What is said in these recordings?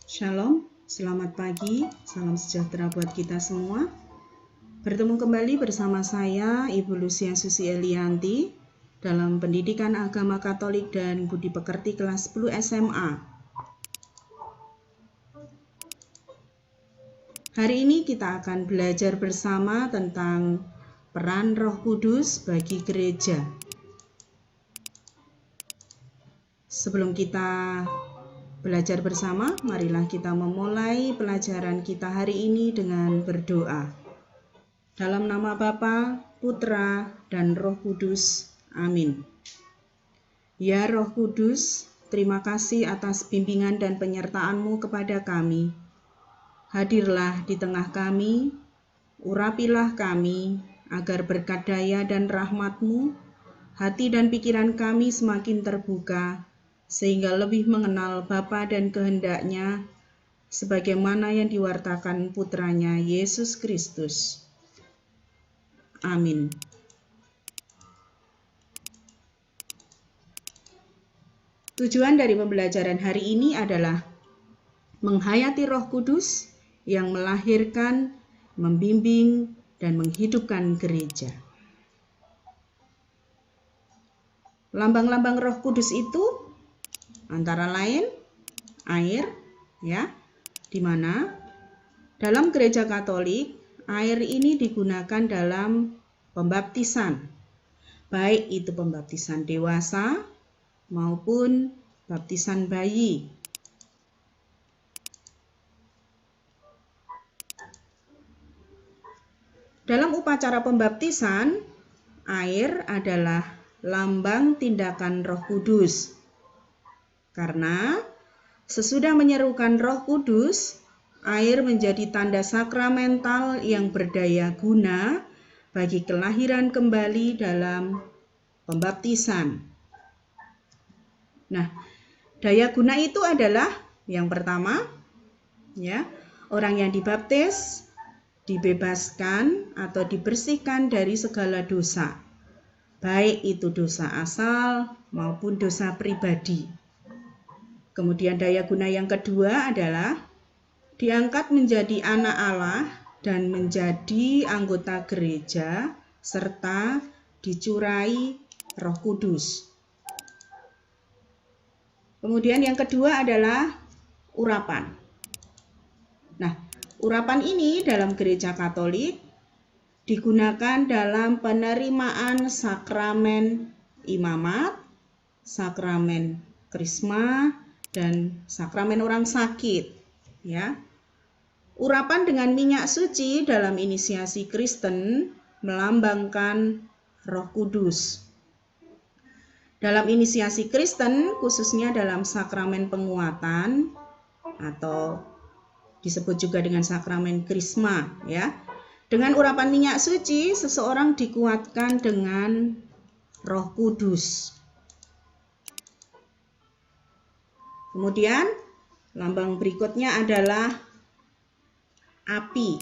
Shalom, selamat pagi, salam sejahtera buat kita semua. Bertemu kembali bersama saya, Ibu Lucia Susi Elianti, dalam Pendidikan Agama Katolik dan Budi Pekerti kelas 10 SMA. Hari ini kita akan belajar bersama tentang peran Roh Kudus bagi gereja. Sebelum kita belajar bersama, marilah kita memulai pelajaran kita hari ini dengan berdoa. Dalam nama Bapa, Putra, dan Roh Kudus. Amin. Ya Roh Kudus, terima kasih atas bimbingan dan penyertaan-Mu kepada kami. Hadirlah di tengah kami, urapilah kami, agar berkat daya dan rahmat-Mu, hati dan pikiran kami semakin terbuka, sehingga lebih mengenal Bapa dan kehendak-Nya, sebagaimana yang diwartakan Putranya Yesus Kristus. Amin. Tujuan dari pembelajaran hari ini adalah menghayati Roh Kudus yang melahirkan, membimbing, dan menghidupkan gereja. Lambang-lambang Roh Kudus itu antara lain air, ya, di mana dalam gereja Katolik air ini digunakan dalam pembaptisan, baik itu pembaptisan dewasa maupun baptisan bayi. Dalam upacara pembaptisan, air adalah lambang tindakan Roh Kudus. Karena sesudah menyerukan Roh Kudus, air menjadi tanda sakramental yang berdaya guna bagi kelahiran kembali dalam pembaptisan. Nah, daya guna itu adalah yang pertama, ya, orang yang dibaptis dibebaskan atau dibersihkan dari segala dosa, baik itu dosa asal maupun dosa pribadi. Kemudian daya guna yang kedua adalah diangkat menjadi anak Allah dan menjadi anggota gereja serta dicurai Roh Kudus. Kemudian yang kedua adalah urapan. Nah, urapan ini dalam gereja Katolik digunakan dalam penerimaan sakramen imamat, sakramen krisma, dan sakramen orang sakit, ya. Urapan dengan minyak suci dalam inisiasi Kristen melambangkan Roh Kudus. Dalam inisiasi Kristen, khususnya dalam sakramen penguatan atau disebut juga dengan sakramen krisma, ya. Dengan urapan minyak suci, seseorang dikuatkan dengan Roh Kudus. Kemudian lambang berikutnya adalah api,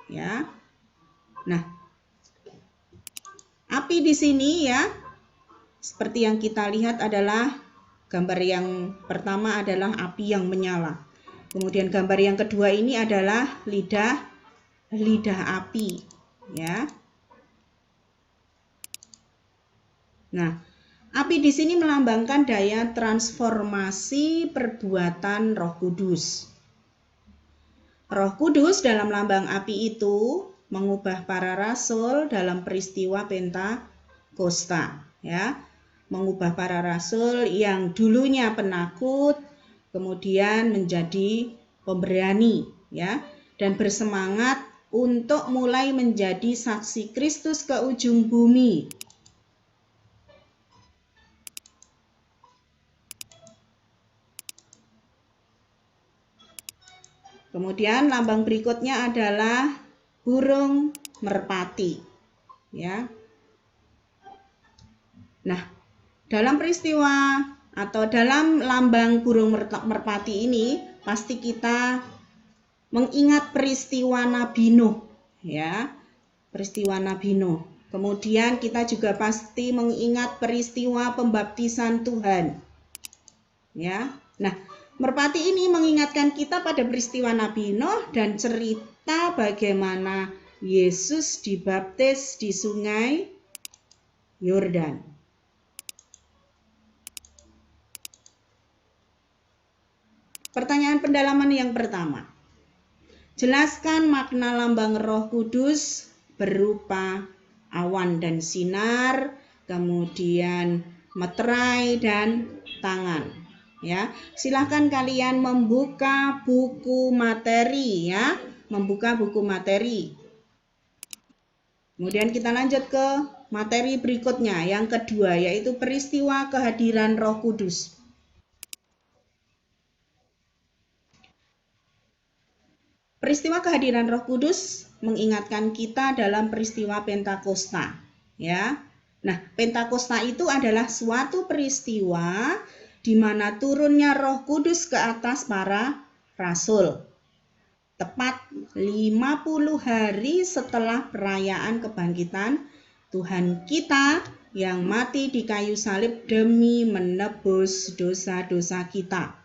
ya. Nah, api di sini, ya, seperti yang kita lihat adalah gambar yang pertama adalah api yang menyala. Kemudian gambar yang kedua ini adalah lidah api, ya. Nah, api di sini melambangkan daya transformasi perbuatan Roh Kudus. Roh Kudus dalam lambang api itu mengubah para rasul dalam peristiwa Pentakosta, ya. Mengubah para rasul yang dulunya penakut kemudian menjadi pemberani, ya, dan bersemangat untuk mulai menjadi saksi Kristus ke ujung bumi. Kemudian lambang berikutnya adalah burung merpati, ya. Nah, dalam peristiwa atau dalam lambang burung merpati ini pasti kita mengingat peristiwa Nabi Nuh, ya. Peristiwa Nabi Nuh. Kemudian kita juga pasti mengingat peristiwa pembaptisan Tuhan. Ya. Nah, Merpati ini mengingatkan kita pada peristiwa Nabi Nuh dan cerita bagaimana Yesus dibaptis di sungai Yordan. Pertanyaan pendalaman yang pertama. Jelaskan makna lambang Roh Kudus berupa awan dan sinar, kemudian meterai dan tangan. Ya, silahkan kalian membuka buku materi ya, membuka buku materi. Kemudian kita lanjut ke materi berikutnya, yang kedua yaitu peristiwa kehadiran Roh Kudus. Peristiwa kehadiran Roh Kudus mengingatkan kita dalam peristiwa Pentakosta, ya. Nah, Pentakosta itu adalah suatu peristiwa di mana turunnya Roh Kudus ke atas para rasul. Tepat 50 hari setelah perayaan kebangkitan Tuhan kita yang mati di kayu salib demi menebus dosa-dosa kita.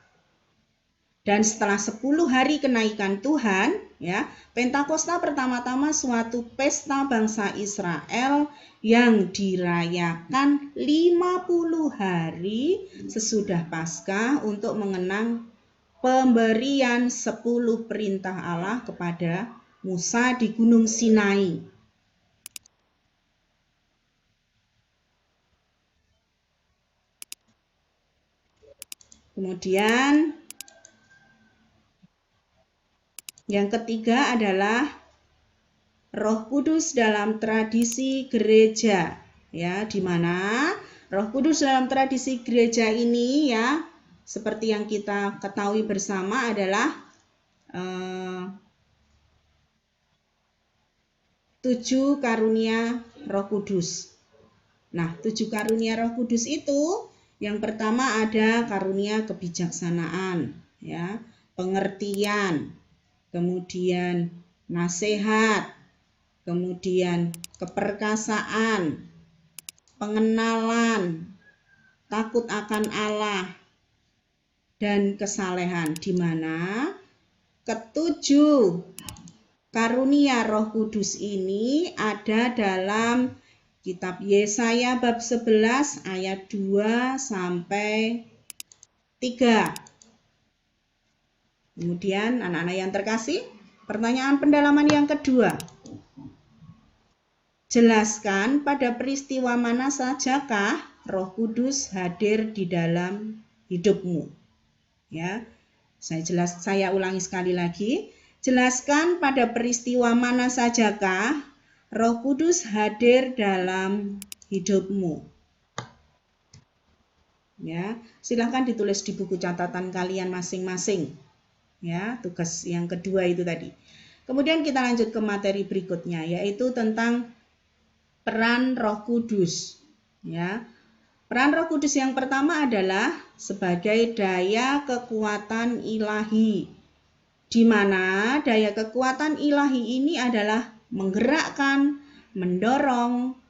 Dan setelah 10 hari kenaikan Tuhan, ya, Pentakosta pertama-tama suatu pesta bangsa Israel yang dirayakan 50 hari sesudah Paskah untuk mengenang pemberian 10 perintah Allah kepada Musa di Gunung Sinai. Kemudian yang ketiga adalah Roh Kudus dalam tradisi gereja, ya, di mana Roh Kudus dalam tradisi gereja ini, ya, seperti yang kita ketahui bersama adalah 7 karunia Roh Kudus. Nah, 7 karunia Roh Kudus itu yang pertama ada karunia kebijaksanaan, ya, pengertian, kemudian nasihat, kemudian keperkasaan, pengenalan, takut akan Allah, dan kesalehan, di mana ketujuh karunia Roh Kudus ini ada dalam kitab Yesaya bab 11 ayat 2 sampai 3. Kemudian anak-anak yang terkasih, pertanyaan pendalaman yang kedua. Jelaskan pada peristiwa mana sajakah Roh Kudus hadir di dalam hidupmu. Ya, saya ulangi sekali lagi. Jelaskan pada peristiwa mana sajakah Roh Kudus hadir dalam hidupmu. Ya, silahkan ditulis di buku catatan kalian masing-masing. Ya, tugas yang kedua itu tadi. Kemudian kita lanjut ke materi berikutnya, yaitu tentang peran Roh Kudus. Ya, peran Roh Kudus yang pertama adalah sebagai daya kekuatan ilahi, di mana daya kekuatan ilahi ini adalah menggerakkan, mendorong,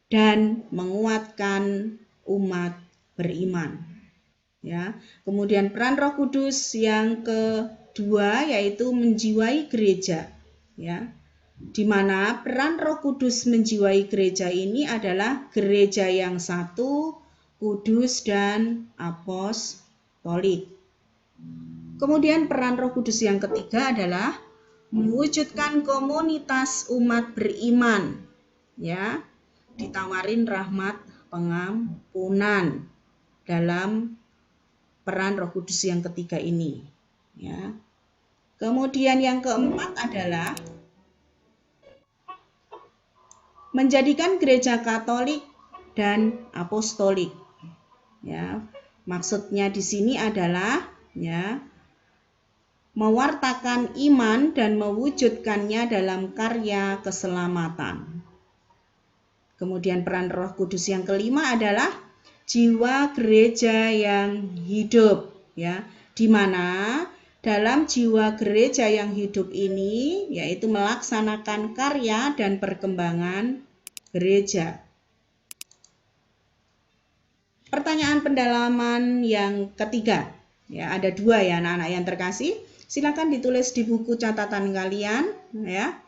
dan menguatkan umat beriman. Ya, kemudian peran Roh Kudus yang kedua yaitu menjiwai gereja, ya, di mana peran Roh Kudus menjiwai gereja ini adalah gereja yang satu, kudus dan apostolik. Kemudian peran Roh Kudus yang ketiga adalah mewujudkan komunitas umat beriman, ya, ditawarin rahmat pengampunan dalam peran Roh Kudus yang ketiga ini, ya. Kemudian yang keempat adalah menjadikan gereja Katolik dan apostolik. Ya, maksudnya di sini adalah, ya, mewartakan iman dan mewujudkannya dalam karya keselamatan. Kemudian peran Roh Kudus yang kelima adalah jiwa gereja yang hidup, ya, di mana dalam jiwa gereja yang hidup ini yaitu melaksanakan karya dan perkembangan gereja. Pertanyaan pendalaman yang ketiga. Ya, ada 2 ya anak-anak yang terkasih. Silakan ditulis di buku catatan kalian ya.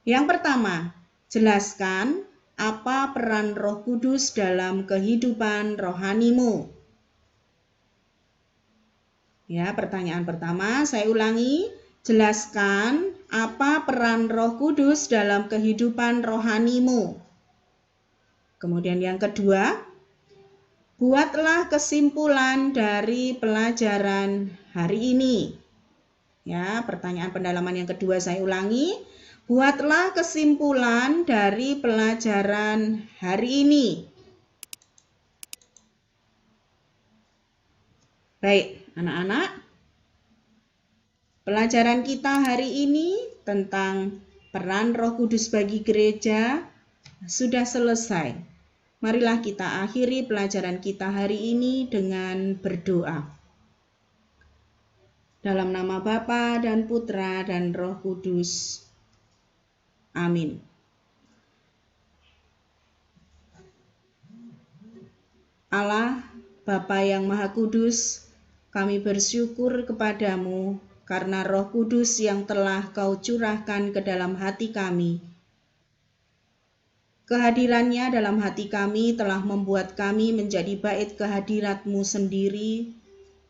Yang pertama, jelaskan apa peran Roh Kudus dalam kehidupan rohanimu. Ya, pertanyaan pertama saya ulangi, jelaskan apa peran Roh Kudus dalam kehidupan rohanimu. Kemudian yang kedua, buatlah kesimpulan dari pelajaran hari ini. Ya, pertanyaan pendalaman yang kedua saya ulangi, buatlah kesimpulan dari pelajaran hari ini. Baik, anak-anak, pelajaran kita hari ini tentang peran Roh Kudus bagi gereja sudah selesai. Marilah kita akhiri pelajaran kita hari ini dengan berdoa. Dalam nama Bapa dan Putra dan Roh Kudus. Amin. Allah, Bapa yang Maha Kudus, kami bersyukur kepadamu karena Roh Kudus yang telah Kau curahkan ke dalam hati kami. Kehadirannya dalam hati kami telah membuat kami menjadi bait kehadirat-Mu sendiri,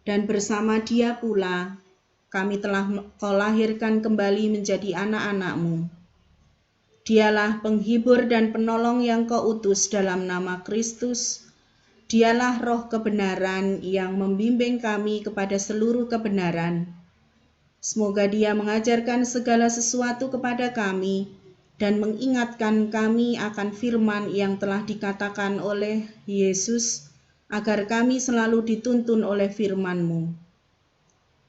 dan bersama Dia pula kami telah Kau lahirkan kembali menjadi anak-anak-Mu. Dialah penghibur dan penolong yang Kau utus dalam nama Kristus. Dialah roh kebenaran yang membimbing kami kepada seluruh kebenaran. Semoga Dia mengajarkan segala sesuatu kepada kami dan mengingatkan kami akan firman yang telah dikatakan oleh Yesus, agar kami selalu dituntun oleh firman-Mu.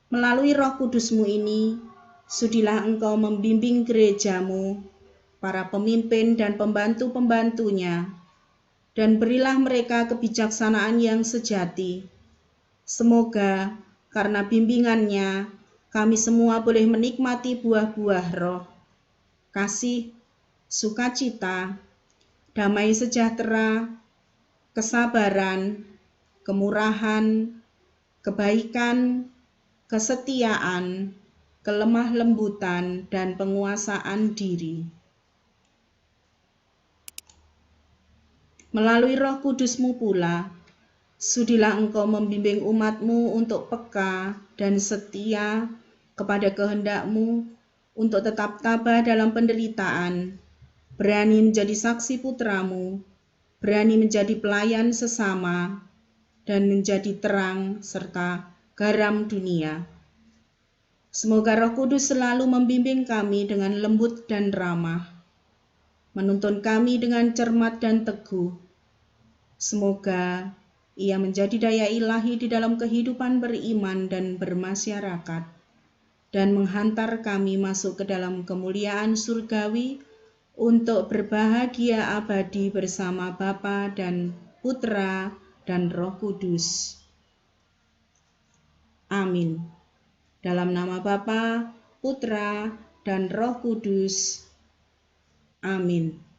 Melalui Roh Kudus-Mu ini, sudilah Engkau membimbing gereja-Mu, para pemimpin dan pembantu-pembantunya, dan berilah mereka kebijaksanaan yang sejati. Semoga karena bimbingannya, kami semua boleh menikmati buah-buah roh, kasih, sukacita, damai sejahtera, kesabaran, kemurahan, kebaikan, kesetiaan, kelemah lembutan, dan penguasaan diri. Melalui Roh Kudus-Mu pula, sudilah Engkau membimbing umat-Mu untuk peka dan setia kepada kehendak-Mu, untuk tetap tabah dalam penderitaan, berani menjadi saksi putra-Mu, berani menjadi pelayan sesama, dan menjadi terang serta garam dunia. Semoga Roh Kudus selalu membimbing kami dengan lembut dan ramah, menuntun kami dengan cermat dan teguh. Semoga Ia menjadi daya ilahi di dalam kehidupan beriman dan bermasyarakat, dan menghantar kami masuk ke dalam kemuliaan surgawi untuk berbahagia abadi bersama Bapa dan Putra dan Roh Kudus. Amin. Dalam nama Bapa, Putra, dan Roh Kudus. Amin.